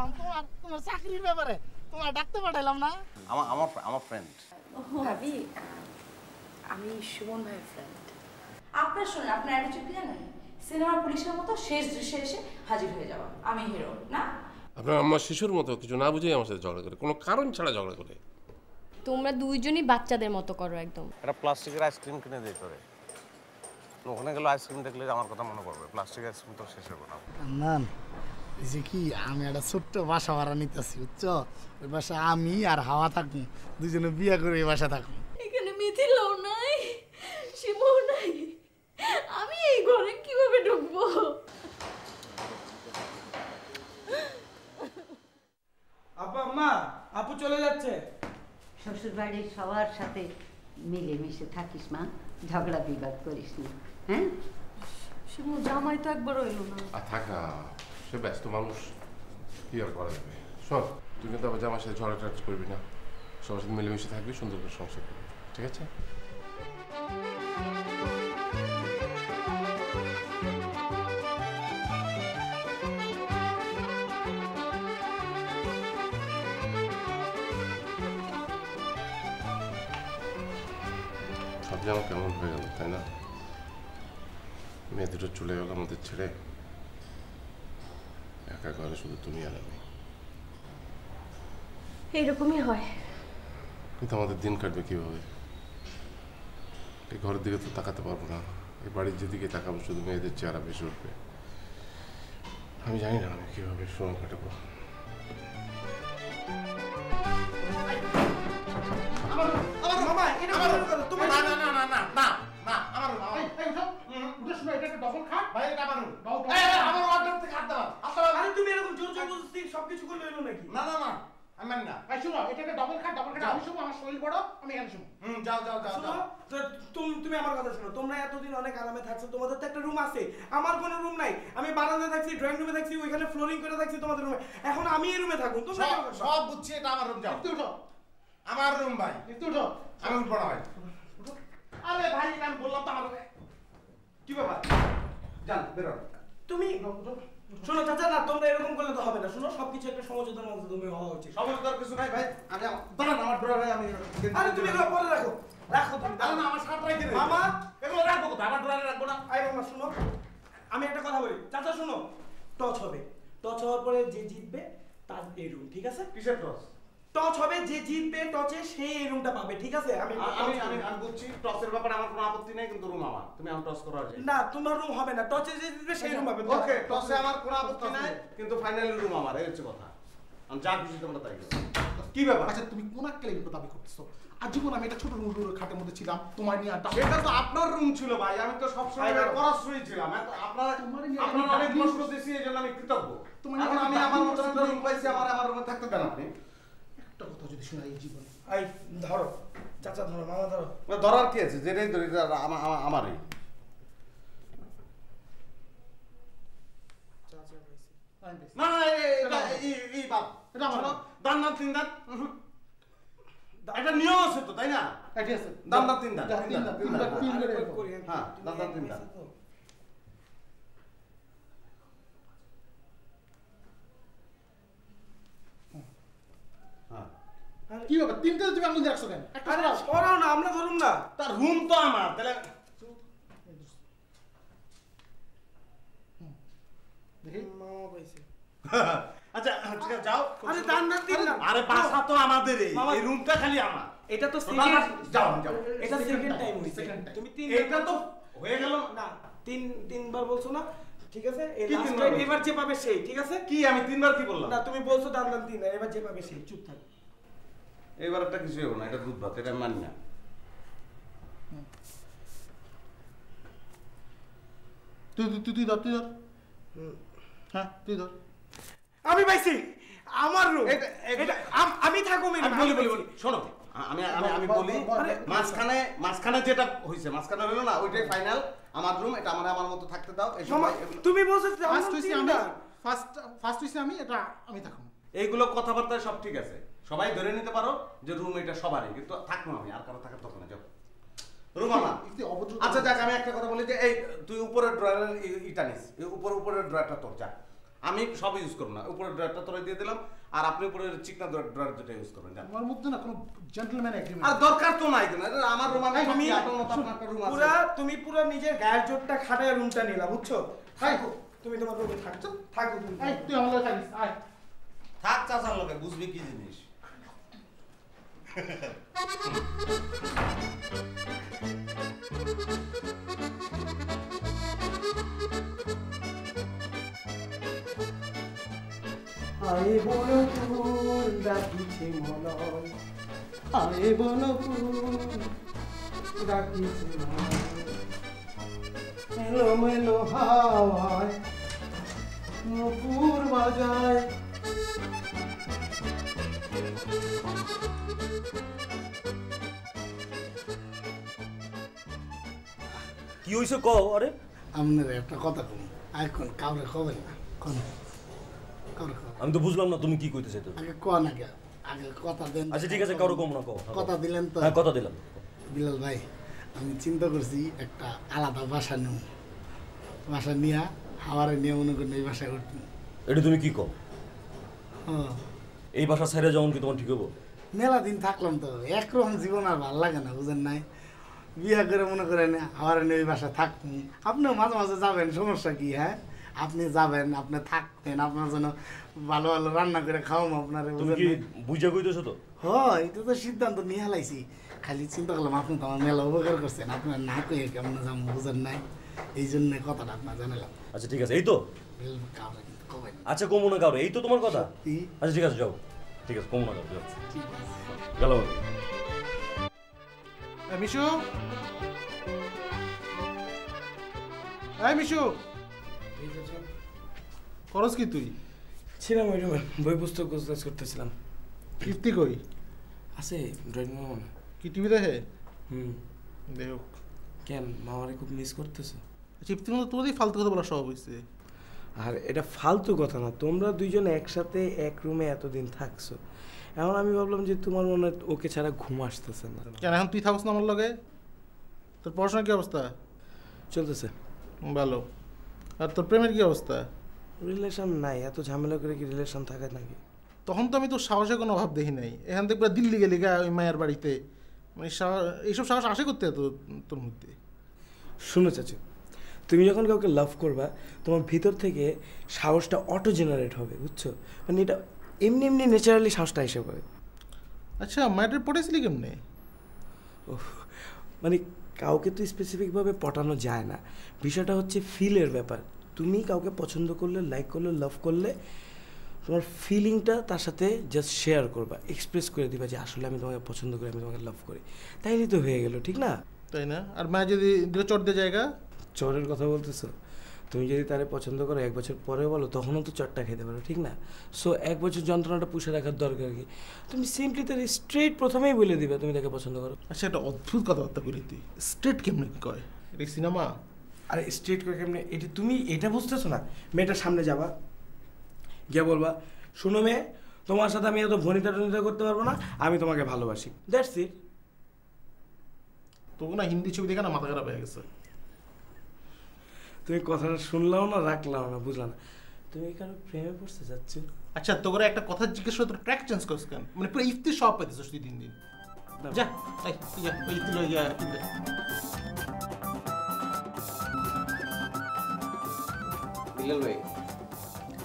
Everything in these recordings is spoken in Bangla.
পাঠাইলাম তোমার চাকরির ব্যাপারে, তোমার ডাকতে পাঠাইলাম না। আমার ফ্রেন্ড ভাবি, আমি সুমন ভাইয়ের ফ্রেন্ড। আপনার শুনুন, আপনার অ্যাটিটিউড কি জানেন? সিনেমার পুলিশের মতো শেষ দৃশ্যে এসে হাজির হয়ে যাওয়া। আমি হিরো না। আপনার আম্মা শিশুর মতো কিছু না বুঝেই আমার সাথে ঝগড়া করে, কোনো কারণ ছাড়া ঝগড়া করে। তোমরা দুইজনই বাচ্চাদের মতো করো একদম। একটা প্লাস্টিকের আইসক্রিম কিনে দিই তোরে, ওখানে গেলে আইসক্রিম দেখলে আমার কথা মনে পড়বে। প্লাস্টিকের আইসক্রিম তো শেষ হবে না। না এই যে কি, আমি একটা ছোট্ট বাসা ভাড়া নিতেছি বুঝছো, ওই বাসা আমি আর হাওয়া থাকবো, দুজনে বিয়ে করে এই বাসা থাকবো। এখানে মিথিলাও নাই, শিবও নাই, আমি এই ঘরে কিভাবে ঢুকবো? আপা আম্মা, আপু চলে যাচ্ছে। শ্বশুর বাড়ির সবার সাথে মিলেমিশে থাকিস মা, ঝগড়া বিবাদ করিস না। হ্যাঁ, শিবু জামাই তো একবার হইল না। আর থাকা, সে ব্যস্ত মানুষ, কি আর করা যাবে। শোন, তুই কিন্তু আবার জামার সাথে ঝগড়া টাচ করবি না, সবার সাথে মিলেমিশে থাকবি, সুন্দর করে সংসার করবি, ঠিক আছে? সব যেন কেমন হয়ে গেল, তাই না? মেয়ে দুটো চলে গেল আমাদের ছেড়ে, একা ঘরে শুধু তুমি আর আমি। এইরকমই হয়। কিন্তু আমাদের দিন কাটবে কিভাবে? এই ঘরের দিকে তো তাকাতে পারবো না, এই বাড়ির যেদিকে তাকাবো শুধু মেয়েদের চেহারা বেশি উঠবে। আমি জানি না আমি কিভাবে সময় কাটাবো। সবকিছু করলে হলো নাকি? না না না, আমি মানি না। শোনো, এটা একটা ডবল খাট, আমি শুনো, আমার শরীর বড়, আমি এখানে শুনো। যাও যাও যাও শোনো, তুমি আমার কথা শোনো। তোমরা এতদিন অনেক আরামে থাকছো, তোমাদের তো একটা রুম আছে, আমার কোনো রুম নাই। আমি বারান্দায় থাকছি, ড্রয়িং রুমে থাকছি, ওইখানে ফ্লোরিং করে থাকছি তোমাদের রুমে। এখন আমি এই রুমে থাকুন, তোমরা সব বুঝছি, এটা আমার রুম। যাও, একটু উঠো, আমার রুম ভাই। একটু উঠো। আমি উঠবো না ভাই। আরে ভাই, আমি বললাম তো আমার কি ব্যাপার? যান বেরো। তুমি শোনো চাচা, না তোমরা এরকম করলে তো হবে না। শোনো, সবকিছু একটা সমঝোতার মধ্যে তুমি হওয়া উচিত। সমস্যার কিছু নাই ভাই। আমি দাঁড়ান, আমার ড্রয়ার ভাই। আমি আরে তুমি এগুলো পরে রাখো, রাখো তুমি। দাঁড়ান, আমার শার্ট রাখতে দে। মামা, এগুলো রাখবো কোথায়? আমার ড্রয়ারে রাখবো না। আই মামা শোনো, আমি একটা কথা বলি। চাচা শোনো, টচ হবে, টচ হওয়ার পরে যে জিতবে তার এই রুম, ঠিক আছে? কিসের টস? টচ হবে, যে জিতবে টচে সেই এই রুমটা পাবে, ঠিক আছে? আমি বুঝছি, টসের ব্যাপারে আমার কোনো আপত্তি নাই, কিন্তু রুম আমার। তুমি আমার টস করার চাই না, তোমার রুম হবে না, টচে যে জিতবে সেই রুম পাবে। ওকে, টসে আমার কোনো আপত্তি নাই, কিন্তু ফাইনালি রুম আমার। এই হচ্ছে কথা। আমি যা খুশি তোমরা তাই করো। কি ব্যাপার? আচ্ছা তুমি কোন ক্লেম দাবি করতেছো? আজীবন আমি একটা ছোট রুম খাটের মধ্যে ছিলাম, তোমার নিয়ে আড্ডা। সেটা তো আপনার রুম ছিল ভাই, আমি তো সবসময় পরাশ্রয়ী ছিলাম। আপনারা অনেক কষ্ট দিয়েছি, এই জন্য আমি কৃতজ্ঞ। এখন আমি আমার মতো একটা রুম পাইছি, আমার রুমে থাকতে দেন আপনি। একটা কথা যদি শোনাই এই জীবনে, আই ধরো চাচা, ধরো মামা, ধরো। ধরার কি আছে? যেটাই ধরি আমারই। না না, এই বাপ, এটা আমার দান দান তিন দান। একটা নিয়ম আছে তো, তাই না? ঠিক আছে, দান দান তিন দান। হ্যাঁ, দান দান তিন দান। কি ব্যাপার? তিনটে তুমি আঙুল দিয়ে রাখছো কেন? আরে সরাও না, আমরা ধরুন না। তার রুম তো আমার, তাহলে মামা পাইছে। আচ্ছা ঠিক আছে, যাও। আরে দান দান তিন দান। আরে বাসা তো আমাদের, এই রুমটা খালি আমার। এটা তো যাও যাও। এটা সেকেন্ড টাইম হইছে। তুমি তিন, এটা তো হয়ে গেল না, তিনবার বলছো না, ঠিক আছে? এই কি লাস্ট তিনবার টাইম, এবার যে পাবে সেই, ঠিক আছে? কি আমি তিনবার কি বললাম? না, তুমি বলছো দান দান তিন, এবার যে পাবে সেই। চুপ থাক। এবার একটা কিছু হবে না, এটা দুধ ভাত, এটা আমি মানি না। তুই ধর, তুই ধর। হ্যাঁ তুই ধর। আমি পাইছি আমার রুম, এটা আমি থাকবো। বলি শোনো, আমি বলি, মাঝখানে যেটা হইছে, মাঝখানে হলো না, ওইটাই ফাইনাল। আমার রুম, এটা আমার মতো থাকতে দাও। তুমি বলছো ফার্স্ট হইছি আমি, এটা আমি থাকবো। এইগুলো কথাবার্তা সব ঠিক আছে, সবাই ধরে নিতে পারো যে রুম এটা সবারই, কিন্তু থাকবো আমি, আর কারো থাকার দরকার নেই। যাও রুম আমার। আচ্ছা যাক, আমি একটা কথা বলি যে এই তুই উপরের ড্রয়ারের ইটা নিস, উপরের ড্রয়ারটা তোর, যা আমি সব ইউজ করব না, উপরের ড্রয়ারটা তোরা দিয়ে দিলাম আর আপনি উপরের চিকনা ড্রয়ার যেটা ইউজ করবেন। আমার মধ্যে না কোনো জেন্টলম্যান এগ্রিমেন্ট আর দরকার তো নাই, আমার রুম আমি থাকি, আপনার মতো আপনার একটা রুম আছে। তুমি পুরো নিজের গায়ের জোরটা খাটায় রুমটা নিলা, বুঝছো? থাকো তুমি তোমার রুমে থাকছো, থাকো তুমি। এই তুই আমার লগে থাকিস, আয়। থাক চাচার লগে, বুঝবি কি জিনিস। আয়ে বনপুর ডাকিছে মনয়, আয়ে বনপুর ডাকিছে মনয়, মেলো মেলো হাওয়ায় নপুর বাজায়। কি হইছে কও? আরে আপনার একটা কথা কম, এখন কাউরে খবেন না, কোন কাউরে খবর আমি তো বুঝলাম না তুমি কি কইতে চাইছো। আগে কোন আগে কথা দেন। আচ্ছা ঠিক আছে, কারো কম না কও। কথা দিলেন তো? হ্যাঁ কথা দিলাম। বিলাল ভাই, আমি চিন্তা করছি একটা আলাদা বাসা নেব, বাসা নিয়ে হাওয়ারে নিয়ে মনে করেন এই বাসায় উঠবো। এটা তুমি কি কও? হ্যাঁ, এই বাসা ছাইরা যাওন কি তোমার ঠিক হবো? মেলা দিন থাকলাম তো, একরকম জীবন আর ভালো লাগে না, বুঝেন নাই? বিয়ে করে মনে করেন হাওয়ারে নিয়ে ওই বাসায় থাকবো, আপনিও মাঝে মাঝে যাবেন, সমস্যা কি? হ্যাঁ, আপনি যাবেন, আপনি থাকবেন, আপনার জন্য ভালো ভালো রান্না করে খাওয়াম আপনারে, তুমি কি বুঝা কইতেছো তো? হয়, এটা তো সিদ্ধান্ত নিয়ে হেলাইছি। খালি চিন্তা করলাম আপনি তো আমার মেলা উপকার করছেন, আপনার না কয়ে কেমন যাবো, বুঝেন নাই? এই জন্য কথাটা আপনার জানালাম। আচ্ছা ঠিক আছে, এই তো। কাউরে কিন্তু কবেন না। আচ্ছা কমো না কারো, এই তো তোমার কথা। সত্যি? আচ্ছা ঠিক আছে যাও, ঠিক আছে কমো না কারো, যাও। ঠিক আছে। গেল। মিশু, এই মিশু, করস কি তুই? ছিলাম ওই রুমে, বই পুস্তক গোছগাছ করতেছিলাম। কীর্তি কই? আছে ড্রয়িং রুমে। কি টিভি দেখে? দেখ কেন মামারে খুব মিস করতেছো? চিপ্তির মতো তোরই ফালতু কথা বলা সব হয়েছে। আর এটা ফালতু কথা না, তোমরা দুইজন একসাথে এক রুমে এতদিন থাকছো, এখন আমি ভাবলাম যে তোমার মনে হয় ওকে ছাড়া ঘুম আসতেছে না। কেন এখন তুই থাকস না আমার লগে? তোর পড়াশোনার কি অবস্থা? চলতেছে ভালো। আর তোর প্রেমের কি অবস্থা? রিলেশন নাই, এত ঝামেলা করে কি রিলেশন থাকে নাকি? তখন তো আমি তোর সাহসের কোনো অভাব দেখি নাই, এখান থেকে পুরো দিল্লি গেলি গা ওই মায়ের বাড়িতে, মানে এইসব সাহস আসে করতে তোর মধ্যে? শুনো চাচু, তুমি যখন কাউকে লাভ করবা তোমার ভিতর থেকে সাহসটা অটো জেনারেট হবে, বুঝছো? মানে এটা এমনি এমনি ন্যাচারালি সাহসটা এসে পড়ে। আচ্ছা, মায়ের পড়েছিলি কেমনে? ও মানে কাউকে তো স্পেসিফিকভাবে পটানো যায় না, বিষয়টা হচ্ছে ফিলের ব্যাপার। তুমি কাউকে পছন্দ করলে, লাইক করলে, লাভ করলে তোমার ফিলিংটা তার সাথে জাস্ট শেয়ার করবা, এক্সপ্রেস করে দিবা যে আসলে আমি তোমাকে পছন্দ করি, আমি তোমাকে লাভ করি, তাইলে তো হয়ে গেল, ঠিক না? তাই না? আর মায়ের যদি চট দিয়ে জায়গা, চরের কথা বলতেছো? তুমি যদি তারে পছন্দ করো 1 বছর পরে বলো, তখনও তো চটটা খেতে পারো, ঠিক না? সো 1 বছর যন্ত্রণাটা পুষে রাখার দরকার কি? তুমি সিম্পলি তার স্ট্রেট প্রথমেই বলে দিবে তুমি তাকে পছন্দ করো। আচ্ছা, একটা অদ্ভুত কথাবার্তা বলি তুই, স্ট্রেট কেমনে কি কয়? এটা সিনেমা? আরে স্ট্রেট করে কেমনে, এটা তুমি এটা বুঝতেছো না? মেয়েটার সামনে যাবা, গিয়ে বলবা, শুনো মেয়ে, তোমার সাথে আমি এত ভনিতা টনিতা করতে পারবো না, আমি তোমাকে ভালোবাসি, দ্যাটস ইট। তোকে না হিন্দি ছবি দেখে না মাথা খারাপ হয়ে গেছে। তুমি কথাটা শুনলাও না, রাখলাও না, বুঝলাম না। তুমি কারো প্রেমে পড়তে যাচ্ছ? আচ্ছা, তোকে একটা কথা জিজ্ঞেস করে তোর ট্র্যাক চেঞ্জ করছ কেন? মানে পুরো ইফতি সব পাইতেছিস তুই দিন দিন। যা, এই তুই যা, ওই ইফতি লই গিয়া কিনতে। বিলাল ভাই,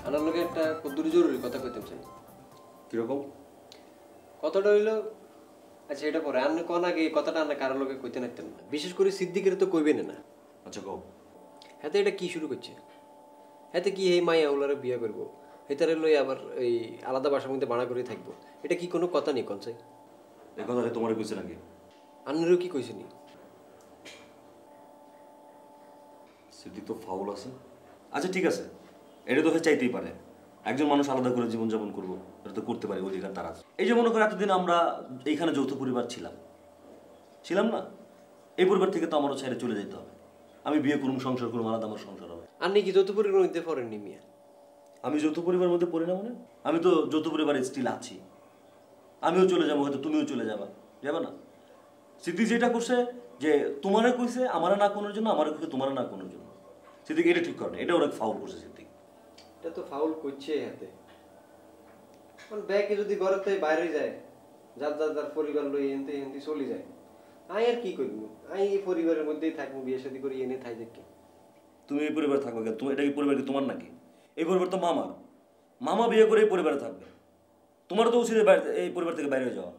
আমার লোকে একটা কদ্দুরি জরুরি কথা কইতাম চাই। কিরকম কথাটা হইলো, আচ্ছা এটা পরে আপনি কোন আগে এই কথাটা আপনি কারোর লোকে কইতে নাইতেন না, বিশেষ করে সিদ্দিকের তো কইবেন না। আচ্ছা কও। হাতে এটা কি শুরু করছে? হাতে কি এই মাইয়া ওলারে বিয়ে করবো, হেতারে লই আবার এই আলাদা বাসার মধ্যে ভাড়া করে থাকবো, এটা কি কোনো কথা নেই কনসাই? এই কথাটা তোমার কইছে নাকি? আপনারও কি কইছেনি? সিদ্দিক তো ফাউল আছে। আচ্ছা ঠিক আছে, এটা তো হয়ে চাইতেই পারে, একজন মানুষ আলাদা করে জীবনযাপন করবো, এটা তো করতে পারে, অধিকার তার আছে। এই যে মনে করো এতদিন আমরা এইখানে যৌথ পরিবার ছিলাম না, এই পরিবার থেকে তো আমারও ছেড়ে চলে যেতে হবে। আমি বিয়ে করুম, সংসার করুম, আলাদা আমার সংসার হবে। আপনি কি যৌথ পরিবারের মধ্যে পড়েননি মিয়া? আমি যৌথ পরিবারের মধ্যে পড়ি না মানে? আমি তো যৌথ পরিবারে স্টিল আছি। আমিও চলে যাবো, হয়তো তুমিও চলে যাবে না? সিদ্দিক যেটা করছে যে তোমারে কইছে আমারে না কোনোর জন্য, আমারে কইছে তোমারে না কোনোর জন্য, সিদ্দিক এটা ঠিক করে না, এটা অনেক ফাউল করছে সিদ্দিক। এটা তো ফাউল করছে হাতে। মানে ব্যাগে যদি ঘরে থেকে বাইরে যায়, যার যার যার পরিবার লই এনতে এনতে চলে যায়, আমি আর কি করবো? আমি এই পরিবারের মধ্যেই থাকবো, বিয়ে শাদী করে এনে থাই দেখি। তুমি এই পরিবারে থাকবে কেন? তুমি এটা কি পরিবার কি তোমার নাকি? এই পরিবার তো মামার। মামা বিয়ে করে এই পরিবারে থাকবে। তোমার তো উচিত এই পরিবার থেকে বাইরে যাওয়া।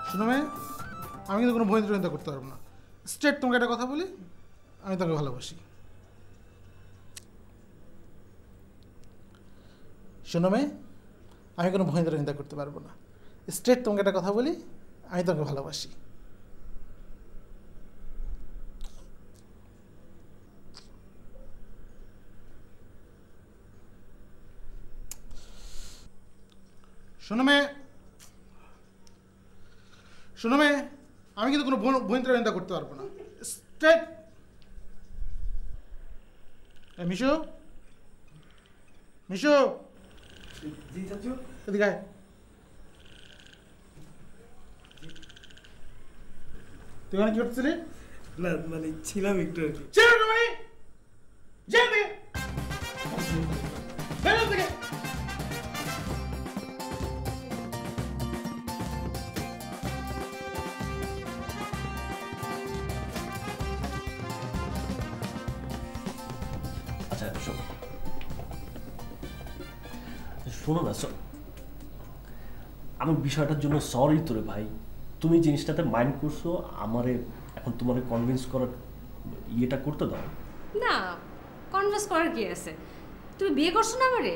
শোনো মেয়ে, আমি কিন্তু কোনো ভয় চিন্তা করতে পারবো না। স্ট্রেট তোমাকে একটা কথা বলি, আমি তাকে ভালোবাসি। শোনো মেয়ে, আমি কোনো ভয় চিন্তা করতে পারবো না। স্ট্রেট তোমাকে একটা কথা বলি, আমি তোমাকে ভালোবাসি। শোনো মেয়ে, শোনো মেয়ে, আমি কিন্তু কোনো ভয়ঙ্কর করতে পারবো না। স্ট্রেট। মিশু, মিশু, জি চাচু। এদিকে আয়। তুই ওখানে কি করছিলি? না মানে ছিলাম একটু আর কি। আচ্ছা শোনো না, আমি বিষয়টার জন্য সরি তোরে ভাই। তুমি জিনিসটাতে মাইন্ড করছো, আমারে এখন তোমাকে কনভিন্স করার ইয়েটা করতে দাও না। কনভিন্স করার কি আছে? তুমি বিয়ে করছো না আমারে?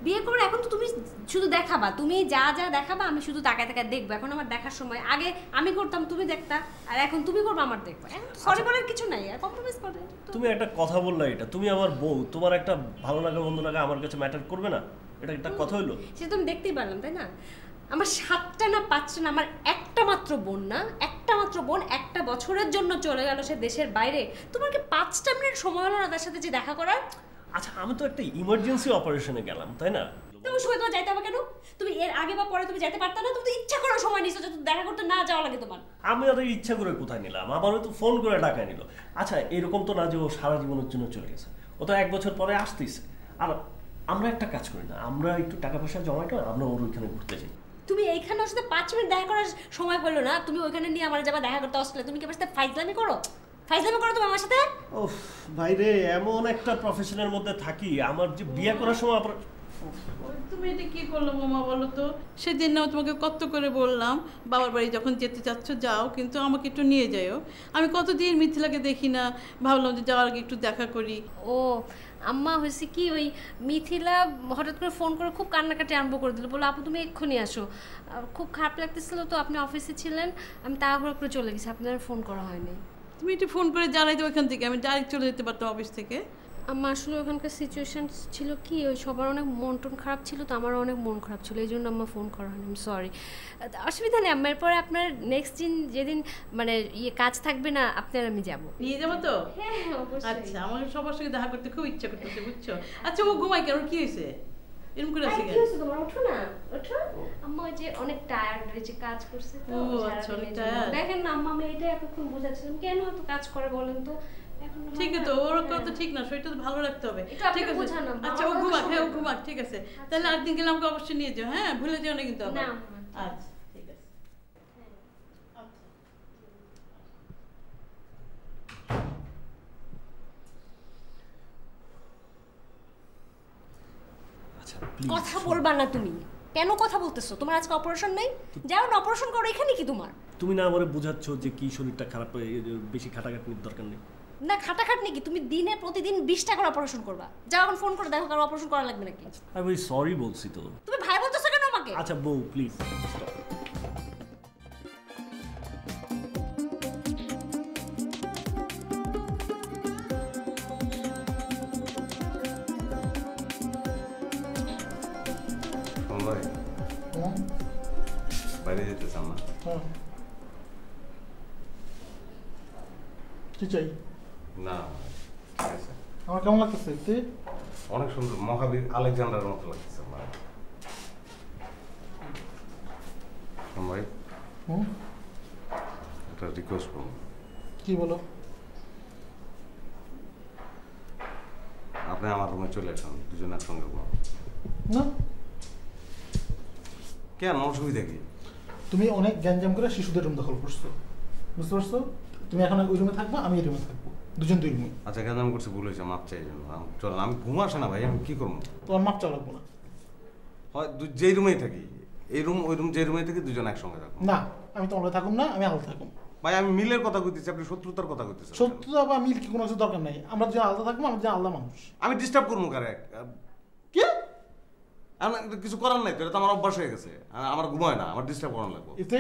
বিয়ে করে এখন তো তুমি শুধু দেখাবা, তুমি যা যা দেখাবা আমি শুধু তাকায় তাকায় দেখবো। এখন আমার দেখার সময়, আগে আমি করতাম তুমি দেখতা, আর এখন তুমি করবে আমার দেখবা। এখন সরি বলার কিছু নাই, আর কম্প্রোমাইজ করে। তুমি একটা কথা বললা, এটা তুমি আমার বউ, তোমার একটা ভালো লাগা মন্দ লাগা আমার কাছে ম্যাটার করবে না? এটা একটা কথা হইলো? সেটা তুমি দেখতেই পারলাম, তাই না? আমার 7টা না 5টা না, আমার একটা মাত্র বোন না, একটা মাত্র বোন 1টা বছরের জন্য চলে গেল সে দেশের বাইরে। তোমার কি 5টা মিনিট সময় হলো না তার সাথে যে দেখা করার? আচ্ছা আমি তো একটা ইমার্জেন্সি অপারেশনে গেলাম, তাই না? তুমি সময় তোমার যাইতে হবে কেন? তুমি এর আগে বা পরে তুমি যেতে পারতা না? তুমি তো ইচ্ছা করে সময় নিছো যে দেখা করতে না যাওয়া লাগে তোমার। আমি ওদের ইচ্ছা করে কোথায় নিলাম? আমার তো ফোন করে টাকা নিল। আচ্ছা এরকম তো না যে ও সারা জীবনের জন্য চলে গেছে, ও তো 1 বছর পরে আসতেছে। আর আমরা একটা কাজ করি না, আমরা একটু টাকা পয়সা জমাইটো আমরা ওর ওইখানে ঘুরতে যাই। তুমি এইখানে ওর সাথে 5 মিনিট দেখা করার সময় হলো না, তুমি ওইখানে নিয়ে আমার যাবা দেখা করতে আসলে? তুমি কি আমার সাথে ফাইজলামি করো? ফাইজলামি করো তুমি আমার সাথে? ওহ ভাই রে, এমন একটা প্রফেশনের মধ্যে থাকি, আমার যে বিয়ে করার সময় তুমি এটা কি করলো মামা বলো তো? সেদিন না তোমাকে কত করে বললাম বাবার বাড়ি যখন যেতে চাচ্ছ যাও, কিন্তু আমাকে একটু নিয়ে যাও। আমি কতদিন মিথিলাকে দেখি না, ভাবলাম যে যাওয়ার আগে একটু দেখা করি। ও আম্মা, হয়েছে কি, ওই মিথিলা হঠাৎ করে ফোন করে খুব কান্নাকাটি আরম্ভ করে দিল, বলো আপু তুমি এক্ষুনি আসো। খুব খারাপ লাগতেছিল তো, আপনি অফিসে ছিলেন, আমি তাড়াহুড়ো করে চলে গেছি, আপনার ফোন করা হয়নি। তুমি একটু ফোন করে জানাই তো ওখান থেকে, আমি ডাইরেক্ট চলে যেতে পারতাম অফিস থেকে। আমার আসলে ওখানকার সিচুয়েশন ছিল কি, ওই সবার অনেক মন টন খারাপ ছিল তো, আমারও অনেক মন খারাপ ছিল, এই জন্য আমার ফোন করা হয়নি। সরি, অসুবিধা নেই। আমার পরে আপনার নেক্সট দিন যেদিন মানে ইয়ে কাজ থাকবে না, আপনার আমি যাব। নিয়ে যাবো তো? হ্যাঁ অবশ্যই। আচ্ছা, আমার সবার সঙ্গে দেখা করতে খুব ইচ্ছা করতেছে, বুঝছো? আচ্ছা ও ঘুমাই কেন, কি হয়েছে এরকম করে আছে? কি হয়েছে তোমার? ওঠো না, ওঠো। আম্মা ওই যে অনেক টায়ার্ড রয়েছে, কাজ করছে তো। ও আচ্ছা, অনেক টায়ার্ড। দেখেন না আম্মা, আমি এটা এতক্ষণ বোঝাচ্ছিলাম কেন এত কাজ করে বলেন তো। ঠিক আছে, ওর কথা তো ঠিক না, শরীরটা তো ভালো রাখতে হবে। ঠিক আছে, আচ্ছা ও ঘুমাক, হ্যাঁ ও ঘুমাক, ঠিক আছে। তাহলে আরেকদিন গেলে আমাকে অবশ্যই নিয়ে যাও, হ্যাঁ ভুলে যাও না কিন্তু আবার। আচ্ছা ঠিক আছে। কথা বলবা না তুমি? কেন কথা বলতেছো? তোমার আজকে অপারেশন নেই? যাও না অপারেশন করো, এখানে কি তোমার? তুমি না আমারে বোঝাচ্ছ যে কি শরীরটা খারাপ, বেশি খাটাখাটনির দরকার নেই। না খাটাখাটনি কি, তুমি দিনে প্রতিদিন 20টা করে অপারেশন করবা। যাও এখন ফোন করে দেখো কারো অপারেশন করা লাগবে নাকি। আমি ভাই সরি বলছি তো। তুমি ভাই বলতেছো কেন আমাকে? আচ্ছা বউ প্লিজ বাইরে যেতে চান না? কি চাই? না আমার কেমন লাগতেছে? তুই অনেক সুন্দর, মহাবীর আলেকজান্ডার মতো লাগতেছে আমার। ভাই একটা রিকোয়েস্ট করুন। কি বলো? আপনি আমার রুমে চলে আসুন, দুজন একসঙ্গে ঘুমাবো। না, কেন, অসুবিধা কি? তুমি অনেক গ্যাঞ্জাম করে শিশুদের রুম দখল করছো, বুঝতে পারছো? তুমি এখন ওই রুমে থাকবা, আমি এই রুমে থাকবো, দুজন দুই রুমে। আচ্ছা গ্যাঞ্জাম করছি, ভুল হয়েছে, মাপ চাই জন্য। চলেন, আমি ঘুম আসে না ভাই, আমি কি করবো? তোমার মাপ চাওয়া লাগবো না। হয় যেই রুমেই থাকি, এই রুম ওই রুম, যে রুমেই থাকি দুজন একসঙ্গে থাকবো। না, আমি তোমার থাকুম না, আমি আলাদা থাকুম। ভাই আমি মিলের কথা কইতেছি, আপনি শত্রুতার কথা কইতেছেন। শত্রুতা বা মিল কি কোনো কিছু দরকার নাই, আমরা দুজন আলাদা থাকবো, আমরা দুজন আলাদা মানুষ। আমি ডিস্টার্ব করবো কারে? কি? কিছু করার নাই তো, এটা তো আমার অভ্যাস হয়ে গেছে। আমার ঘুমায় না, আমার ডিস্টার্ব করানো লাগবে। এতে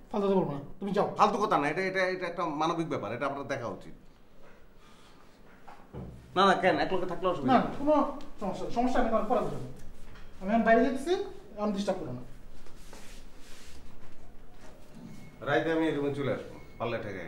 ফালতু কথা বলবো না, তুমি যাও। ফালতু কথা না, এটা এটা এটা একটা মানবিক ব্যাপার, এটা আপনার দেখা উচিত। না না, কেন এক লোকে থাকলে অসুবিধা না, কোনো সমস্যা আমি পরে বুঝাবো। আমি এখন বাইরে যেতেছি, আমি ডিস্টার্ব করো না। রাইতে আমি এই রুমে চলে আসবো, পাল্লা ঠেকে।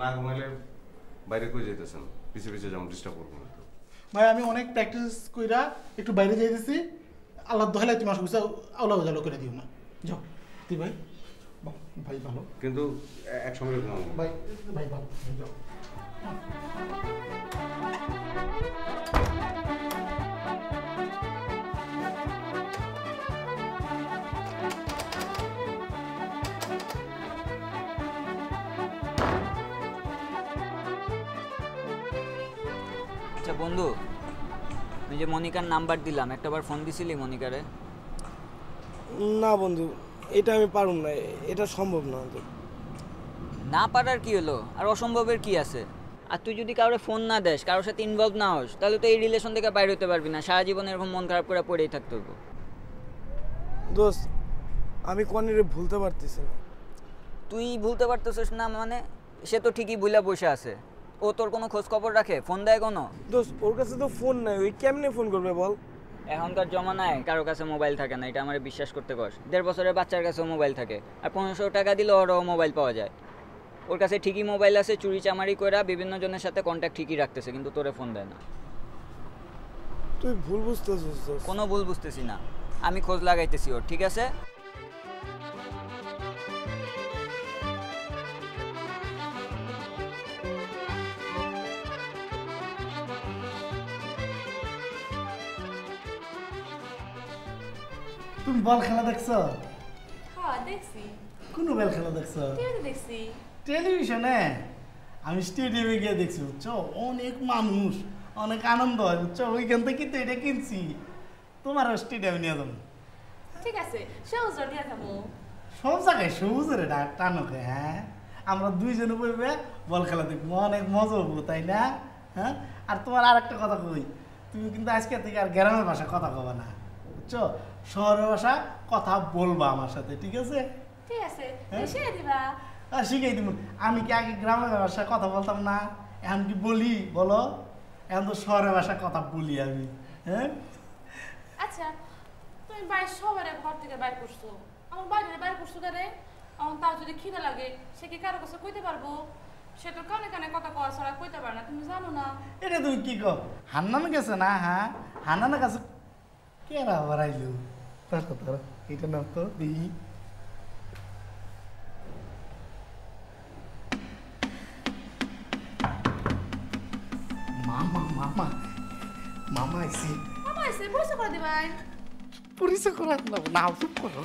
না ঘুমাইলে বাইরে কই যাইতেছেন? পিছে পিছে যেমন ডিস্টার্ব করবো না। ভাই আমি অনেক প্র্যাকটিস কইরা একটু বাইরে যাইতেছি, আল্লাহ দোহাই তুমি আসো, আওলা উজালো করে দিও না। যাও তুই ভাই, ভাই ভালো, কিন্তু একসঙ্গে ঘুমাবো। ভাই ভাই ভালো, যাও। আচ্ছা বন্ধু, আমি যে মনিকার নাম্বার দিলাম, একটাবার ফোন দিছিলি মনিকারে? না বন্ধু, এটা আমি পারুম না, এটা সম্ভব না। না পারার কি হলো, আর অসম্ভবের কি আছে? আর তুই যদি কারোর ফোন না দেস, কারোর সাথে ইনভলভ না হোস, তাহলে তো এই রিলেশন থেকে বাইরে হতে পারবি না, সারা জীবন এরকম মন খারাপ করে পড়েই থাকতে হবে। দোস্ত, আমি কনিরে ভুলতে পারতেছি না। তুই ভুলতে পারতেছিস না মানে? সে তো ঠিকই ভুলা বসে আছে। ও তোর কোনো খোঁজ খবর রাখে? ফোন দেয় কোনো? দোস্ত, ওর কাছে তো ফোন নাই, ওই কেমনে ফোন করবে বল? এখনকার জমানায় কারো কাছে মোবাইল থাকে না, এটা আমার বিশ্বাস করতে কর। 1.5 বছরের বাচ্চার কাছেও মোবাইল থাকে, আর 1500 টাকা দিলে ওরও মোবাইল পাওয়া যায়। ওর কাছে ঠিকই মোবাইল আছে, চুরি চামারি করে বিভিন্ন জনের সাথে কন্ট্যাক্ট ঠিকই রাখতেছে, কিন্তু তোরে ফোন দেয় না। তুই ভুল বুঝতেছিস। কোনো ভুল বুঝতেছি না, আমি খোঁজ লাগাইতেছি ওর, ঠিক আছে? তুমি বল খেলা দেখছো? হ্যাঁ দেখছি। কোন বল খেলা দেখছো? টিভিতে দেখছি। টেলিভিশনে? আমি স্টেডিয়ামে গিয়ে দেখছি, বুঝছো? অনেক মানুষ, অনেক আনন্দ হয়, বুঝছো? ওইখান থেকে তো এটা কিনছি, তোমারও স্টেডিয়ামে নিয়ে যাবো। ঠিক আছে, সবুজ নিয়ে যাবো। সব জায়গায় সবুজের টানকে, হ্যাঁ? আমরা দুইজনে বইবে বল খেলা দেখবো, অনেক মজা হবো, তাই না? হ্যাঁ, আর তোমার আর একটা কথা কই, তুমি কিন্তু আজকে থেকে আর গ্রামের ভাষায় কথা কবা না, বুঝছো? শহরের ভাষা কথা বলবা আমার সাথে, ঠিক আছে? ঠিক আছে, শিখিয়ে দিবা। আর শিখাই দিব। আমি কি আগে গ্রামের ভাষায় কথা বলতাম না? এখন কি বলি বলো? এখন তো শহরের ভাষায় কথা বলি আমি, হ্যাঁ? আচ্ছা, তুমি বাইরে সবারে ঘর থেকে বাইর করছো, আমার বাইরে বাইর করছো কারে? আমার তাও যদি খিদে লাগে, সে কি কারো কাছে কইতে পারবো? সে তো কানে কানে কথা কওয়া ছাড়া কইতে পারে না, তুমি জানো না? এটা তুমি কি কো? হান্নানের কাছে না? হ্যাঁ, হান্নানের কাছে কেরা আবার আইলো? তার এটা না তো দিই। মামা মামা মামা আইসি। মামা আইসে, পরিচয় করে দিবাই। পরিচয় করে না, চুপ করো।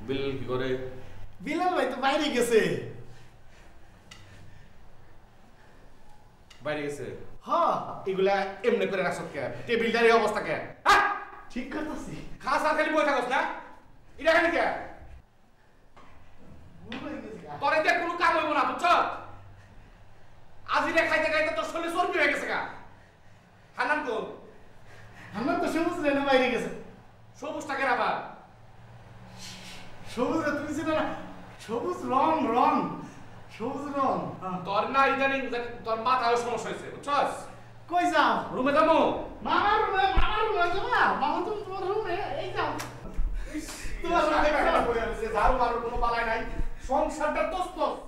বিলাল কি করে? বিলাল ভাই তো বাইরে গেছে। বাইরে গেছে? হ্যাঁ, এগুলা এমনি করে রাখছ কে? টেবিলটার এই অবস্থা কে? হ্যাঁ, ঠিক কথাছি। খাস আর খালি বই থাকস না? এটা কেন কে? তোর এটা বুঝছো আজিরে খাইতে খাইতে তোর শরীরে চর্বি হয়ে গেছে গা হান্নান তো হান্নান তো সবুজ লেনে বাইরে গেছে সবুজ টাকের আবার সবুজ তুমি ছিল না সবুজ রং রং সবুজ রং তোর না ইদানিং তোর মাথায় সমস্যা হয়েছে বুঝছস কই যাও রুমে যাবো মামার রুমে যাবা মামা তুমি তোমার রুমে এই যাও তোমার রুমে কেন পড়ে আছে ঝাড়ু মারুর কোনো বালাই নাই সংসারটা তসতস